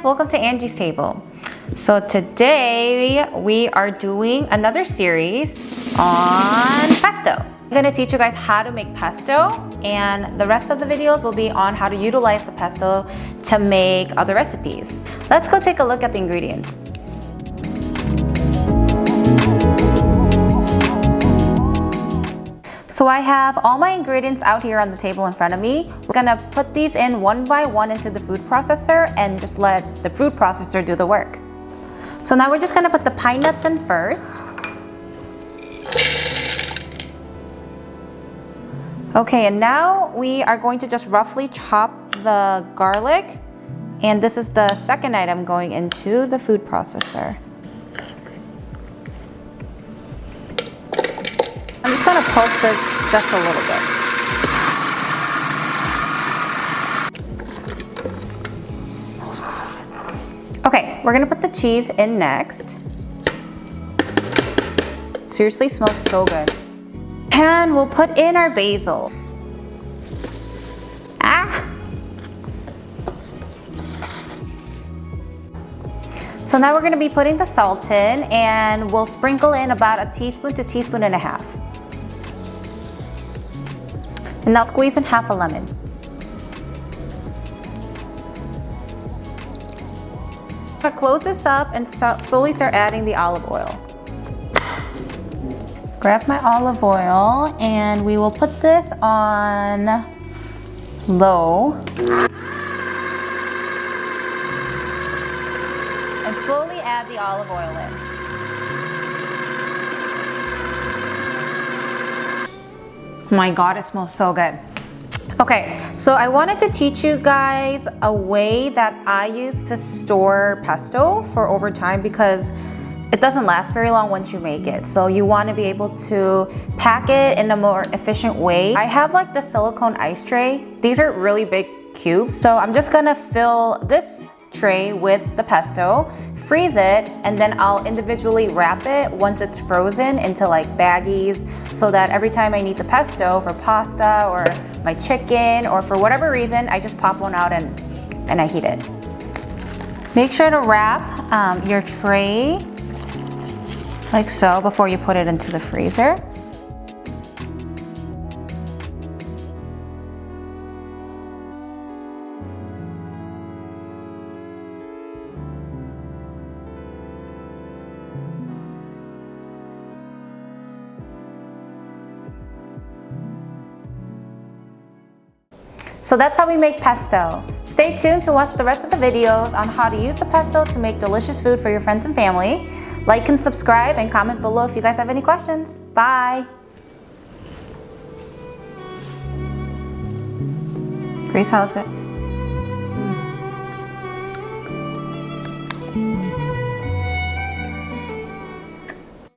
welcome to Angie's Table. So today we are doing another series on pesto. I'm gonna teach you guys how to make pesto, and the rest of the videos will be on how to utilize the pesto to make other recipes. Let's go take a look at the ingredients. So I have all my ingredients out here on the table in front of me. We're gonna put these in one by one into the food processor and just let the food processor do the work. So now we're just gonna put the pine nuts in first. Okay, and now we are going to just roughly chop the garlic, and this is the second item going into the food processor. I'm just gonna pulse this just a little bit. Okay, we're gonna put the cheese in next. Seriously, smells so good. And we'll put in our basil. So now we're gonna be putting the salt in, and we'll sprinkle in about a teaspoon to teaspoon and a half. And now squeeze in half a lemon. I'm gonna close this up and slowly start adding the olive oil. Grab my olive oil, and we will put this on low. And slowly add the olive oil in. Oh my God, it smells so good. Okay, so I wanted to teach you guys a way that I use to store pesto for over time, because it doesn't last very long once you make it. So you want to be able to pack it in a more efficient way. I have like the silicone ice tray. These are really big cubes. So I'm just gonna fill this tray with the pesto, freeze it, and then I'll individually wrap it once it's frozen into like baggies, so that every time I need the pesto for pasta or my chicken or for whatever reason, I just pop one out and I heat it. Make sure to wrap your tray like so before you put it into the freezer. So that's how we make pesto. Stay tuned to watch the rest of the videos on how to use the pesto to make delicious food for your friends and family. Like and subscribe and comment below if you guys have any questions. Bye. Grace, how's it?